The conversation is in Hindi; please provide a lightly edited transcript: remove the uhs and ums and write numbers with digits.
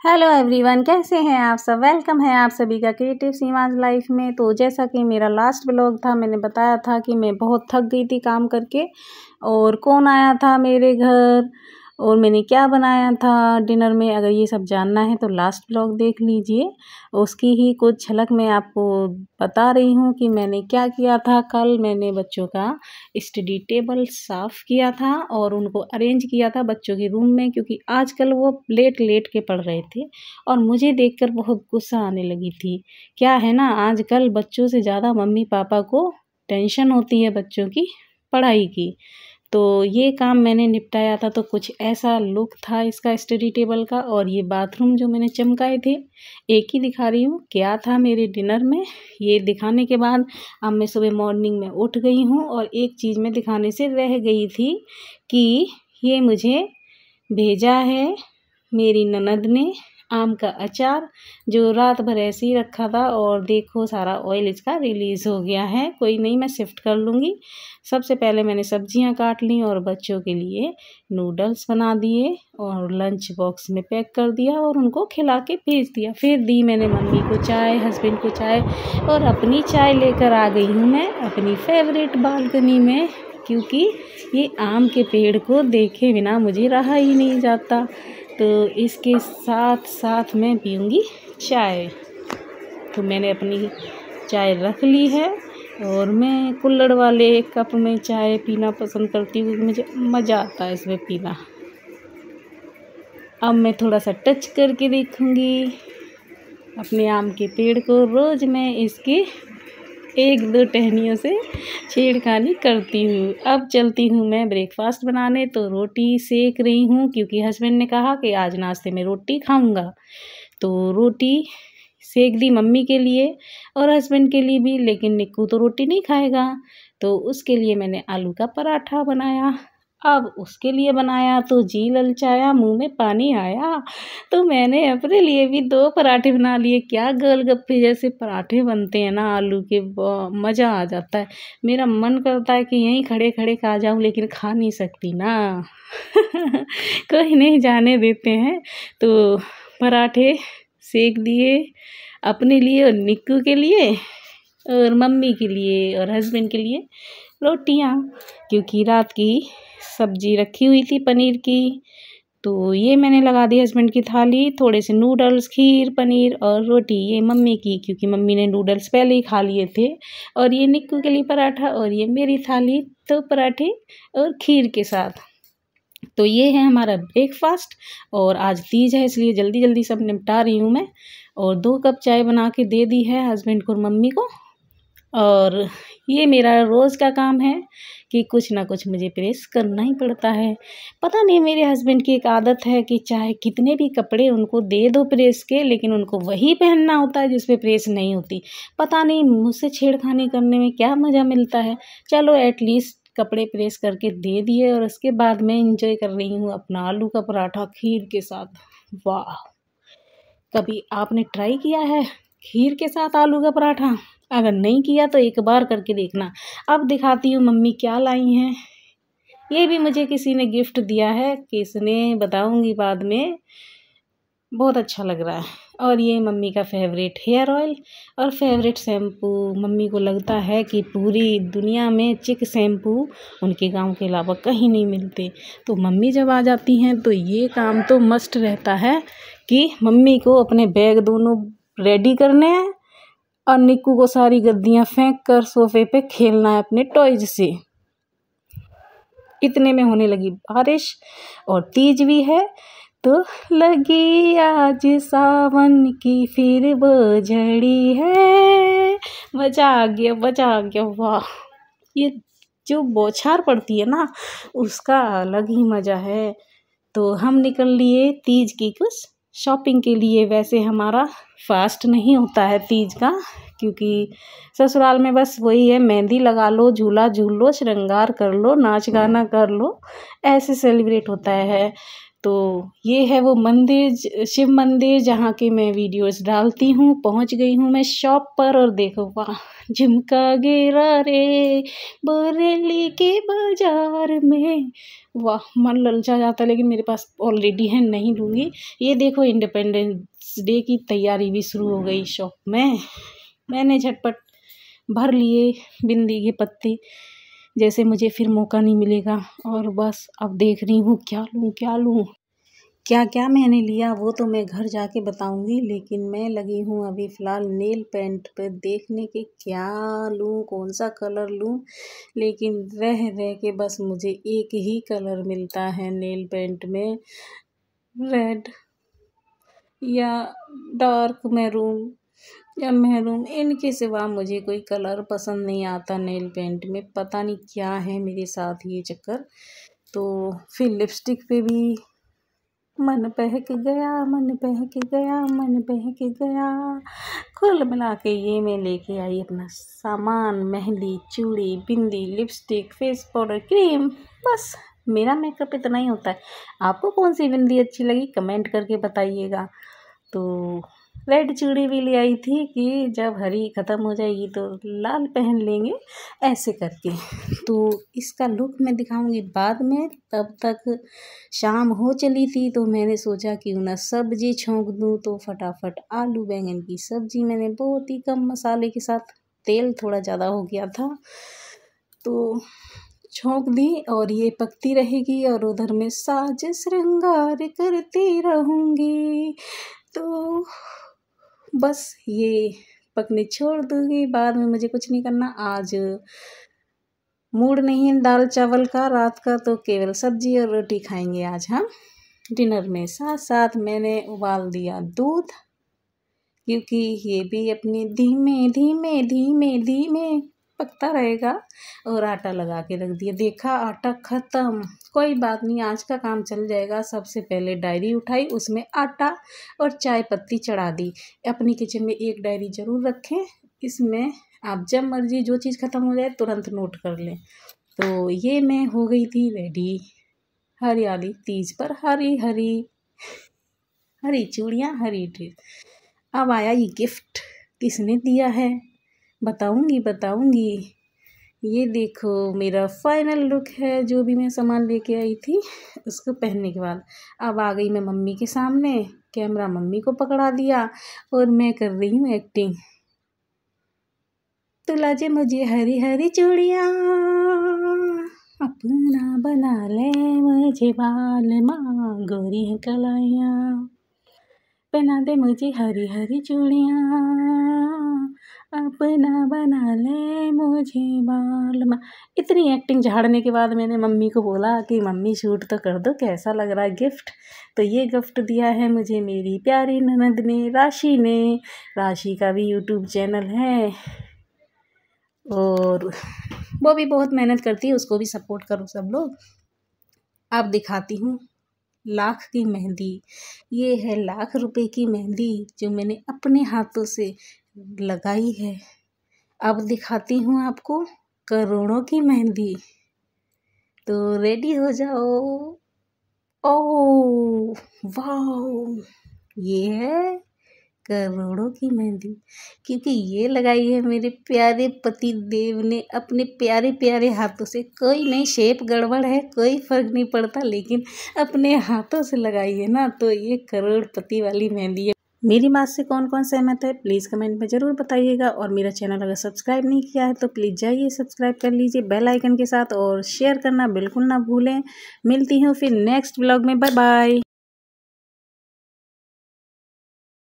हेलो एवरीवन, कैसे हैं आप सब। वेलकम है आप सभी का क्रिएटिव सीमाज लाइफ में। तो जैसा कि मेरा लास्ट व्लॉग था, मैंने बताया था कि मैं बहुत थक गई थी काम करके और कौन आया था मेरे घर और मैंने क्या बनाया था डिनर में। अगर ये सब जानना है तो लास्ट व्लॉग देख लीजिए। उसकी ही कुछ झलक मैं आपको बता रही हूँ कि मैंने क्या किया था। कल मैंने बच्चों का स्टडी टेबल साफ़ किया था और उनको अरेंज किया था बच्चों के रूम में, क्योंकि आजकल वो लेट लेट के पढ़ रहे थे और मुझे देखकर बहुत गुस्सा आने लगी थी। क्या है ना, आजकल बच्चों से ज़्यादा मम्मी पापा को टेंशन होती है बच्चों की पढ़ाई की। तो ये काम मैंने निपटाया था। तो कुछ ऐसा लुक था इसका स्टडी टेबल का। और ये बाथरूम जो मैंने चमकाए थे, एक ही दिखा रही हूँ क्या था मेरे डिनर में। ये दिखाने के बाद अब मैं सुबह मॉर्निंग में उठ गई हूँ और एक चीज़ मैं दिखाने से रह गई थी कि ये मुझे भेजा है मेरी ननद ने, आम का अचार, जो रात भर ऐसे ही रखा था और देखो सारा ऑयल इसका रिलीज़ हो गया है। कोई नहीं, मैं शिफ्ट कर लूँगी। सबसे पहले मैंने सब्जियां काट ली और बच्चों के लिए नूडल्स बना दिए और लंच बॉक्स में पैक कर दिया और उनको खिला के भेज दिया। फिर दी मैंने मम्मी को चाय, हस्बैंड को चाय और अपनी चाय लेकर आ गई हूँ मैं अपनी फेवरेट बालकनी में, क्योंकि ये आम के पेड़ को देखे बिना मुझे रहा ही नहीं जाता। तो इसके साथ साथ मैं पीऊँगी चाय। तो मैंने अपनी चाय रख ली है और मैं कुल्हड़ वाले कप में चाय पीना पसंद करती हूँ, मुझे मज़ा आता है इसमें पीना। अब मैं थोड़ा सा टच करके देखूँगी अपने आम के पेड़ को। रोज़ मैं इसके एक दो टहनियों से छेड़खानी करती हूँ। अब चलती हूँ मैं ब्रेकफास्ट बनाने। तो रोटी सेक रही हूँ क्योंकि हस्बैंड ने कहा कि आज नाश्ते में रोटी खाऊंगा। तो रोटी सेक दी मम्मी के लिए और हस्बैंड के लिए भी, लेकिन निक्कू तो रोटी नहीं खाएगा, तो उसके लिए मैंने आलू का पराठा बनाया। अब उसके लिए बनाया तो जी ललचाया, मुंह में पानी आया, तो मैंने अपने लिए भी 2 पराठे बना लिए। क्या गोलगप्पे जैसे पराठे बनते हैं ना आलू के, मज़ा आ जाता है। मेरा मन करता है कि यहीं खड़े खड़े खा जाऊं, लेकिन खा नहीं सकती ना कोई नहीं, जाने देते हैं। तो पराठे सेक दिए अपने लिए और निक्कू के लिए और मम्मी के लिए और हस्बैंड के लिए रोटियां, क्योंकि रात की सब्जी रखी हुई थी पनीर की। तो ये मैंने लगा दी हस्बैंड की थाली। थोड़े से नूडल्स, खीर, पनीर और रोटी ये मम्मी की, क्योंकि मम्मी ने नूडल्स पहले ही खा लिए थे। और ये निक्कू के लिए पराठा और ये मेरी थाली, तो पराठे और खीर के साथ। तो ये है हमारा ब्रेकफास्ट। और आज तीज है इसलिए जल्दी जल्दी सब निपटा रही हूँ मैं। और 2 कप चाय बना के दे दी है हस्बैंड को और मम्मी को। और ये मेरा रोज़ का काम है कि कुछ ना कुछ मुझे प्रेस करना ही पड़ता है। पता नहीं, मेरे हस्बैंड की एक आदत है कि चाहे कितने भी कपड़े उनको दे दो प्रेस के, लेकिन उनको वही पहनना होता है जिस पे प्रेस नहीं होती। पता नहीं मुझसे छेड़खानी करने में क्या मज़ा मिलता है। चलो एटलीस्ट कपड़े प्रेस करके दे दिए और उसके बाद मैं इंजॉय कर रही हूँ अपना आलू का पराठा खीर के साथ। वाह, कभी आपने ट्राई किया है खीर के साथ आलू का पराठा? अगर नहीं किया तो एक बार करके देखना। अब दिखाती हूँ मम्मी क्या लाई हैं। ये भी मुझे किसी ने गिफ्ट दिया है, किसने बताऊंगी बाद में। बहुत अच्छा लग रहा है। और ये मम्मी का फेवरेट हेयर ऑयल और फेवरेट शैम्पू। मम्मी को लगता है कि पूरी दुनिया में चिक शैम्पू उनके गांव के अलावा कहीं नहीं मिलते। तो मम्मी जब आ जाती हैं तो ये काम तो मस्ट रहता है कि मम्मी को अपने बैग दोनों रेडी करने हैं और निक्कू को सारी गद्दियाँ फेंक कर सोफे पे खेलना है अपने टॉयज से। इतने में होने लगी बारिश और तीज भी है। तो लगी आज सावन की फिर बजड़ी है। मजा आ गया, मजा आ गया। वाह, ये जो बौछार पड़ती है ना, उसका अलग ही मजा है। तो हम निकल लिए तीज की कुछ शॉपिंग के लिए। वैसे हमारा फास्ट नहीं होता है तीज का, क्योंकि ससुराल में बस वही है, मेहंदी लगा लो, झूला झूल लो, श्रृंगार कर लो, नाच गाना कर लो, ऐसे सेलिब्रेट होता है। तो ये है वो मंदिर, शिव मंदिर, जहाँ की मैं वीडियोस डालती हूँ। पहुँच गई हूँ मैं शॉप पर और देखो वाह, झुमका गिरा रे बरेली के बाजार में। वाह, मन ललचा जाता, लेकिन मेरे पास ऑलरेडी है, नहीं लूँगी। ये देखो इंडिपेंडेंस डे की तैयारी भी शुरू हो गई शॉप में। मैंने झटपट भर लिए बिंदी के पत्ते, जैसे मुझे फिर मौका नहीं मिलेगा। और बस अब देख रही हूँ क्या लूँ। क्या क्या मैंने लिया वो तो मैं घर जाके बताऊंगी, लेकिन मैं लगी हूँ अभी फ़िलहाल नेल पेंट पे देखने के क्या लूँ, कौन सा कलर लूँ। लेकिन रह के बस मुझे एक ही कलर मिलता है नेल पेंट में, रेड या डार्क मैरून या मैरून। इनके सिवा मुझे कोई कलर पसंद नहीं आता नेल पेंट में, पता नहीं क्या है मेरे साथ ये चक्कर। तो फिर लिपस्टिक पे भी मन बहक गया। कुल मिला के ये मैं लेके आई अपना सामान, मेहंदी, चूड़ी, बिंदी, लिपस्टिक, फेस पाउडर, क्रीम। बस मेरा मेकअप इतना ही होता है। आपको कौन सी बिंदी अच्छी लगी कमेंट करके बताइएगा। तो रेड चूड़ी भी ले आई थी कि जब हरी ख़त्म हो जाएगी तो लाल पहन लेंगे, ऐसे करके। तो इसका लुक मैं दिखाऊंगी बाद में। तब तक शाम हो चली थी, तो मैंने सोचा कि ना सब्जी छोंक दूँ। तो फटाफट आलू बैंगन की सब्जी मैंने बहुत ही कम मसाले के साथ, तेल थोड़ा ज़्यादा हो गया था तो छोंक दी, और ये पकती रहेगी और उधर में साज श्रृंगार करती रहूँगी। तो बस ये पकने छोड़ दूँगी, बाद में मुझे कुछ नहीं करना। आज मूड नहीं है दाल चावल का रात का, तो केवल सब्जी और रोटी खाएंगे आज हम डिनर में। साथ साथ मैंने उबाल दिया दूध, क्योंकि ये भी अपने धीमे पकता रहेगा। और आटा लगा के रख दिया, देखा आटा ख़त्म। कोई बात नहीं, आज का काम चल जाएगा। सबसे पहले डायरी उठाई, उसमें आटा और चाय पत्ती चढ़ा दी। अपनी किचन में एक डायरी ज़रूर रखें, इसमें आप जब मर्जी जो चीज़ ख़त्म हो जाए तुरंत नोट कर लें। तो ये मैं हो गई थी रेडी हरियाली तीज पर, हरी चूड़ियाँ, हरी ड्रेस। अब आया ये गिफ्ट, किसने दिया है बताऊंगी। ये देखो मेरा फाइनल लुक है, जो भी मैं सामान लेके आई थी उसको पहनने के बाद। अब आ गई मैं मम्मी के सामने, कैमरा मम्मी को पकड़ा दिया और मैं कर रही हूँ एक्टिंग। तुला जे मुझे हरी चूड़ियाँ अपना बना ले, मुझे बाल माँ गोरी है कलाइयाँ, पहना दे मुझे हरी चूड़ियाँ अपना बना ले, मुझे बाल माँ। इतनी एक्टिंग झाड़ने के बाद मैंने मम्मी को बोला कि मम्मी शूट तो कर दो, कैसा लग रहा है गिफ्ट। तो ये गिफ्ट दिया है मुझे मेरी प्यारी ननद ने, राशि ने। राशि का भी यूट्यूब चैनल है और वो भी बहुत मेहनत करती है, उसको भी सपोर्ट करो सब लोग। अब दिखाती हूँ लाख की मेहंदी। ये है लाख रुपए की मेहंदी जो मैंने अपने हाथों से लगाई है। अब दिखाती हूँ आपको करोड़ों की मेहंदी। तो रेडी हो जाओ। ओह वाह, ये है करोड़ों की मेहंदी, क्योंकि ये लगाई है मेरे प्यारे पति देव ने अपने प्यारे हाथों से। कोई नहीं, शेप गड़बड़ है कोई फ़र्क नहीं पड़ता, लेकिन अपने हाथों से लगाई है ना, तो ये करोड़पति वाली मेहंदी है। मेरी बात से कौन कौन सहमत है प्लीज़ कमेंट में ज़रूर बताइएगा। और मेरा चैनल अगर सब्सक्राइब नहीं किया है तो प्लीज़ जाइए सब्सक्राइब कर लीजिए बेल आइकन के साथ, और शेयर करना बिल्कुल ना भूलें। मिलती हूँ फिर नेक्स्ट व्लॉग में, बाय बाय।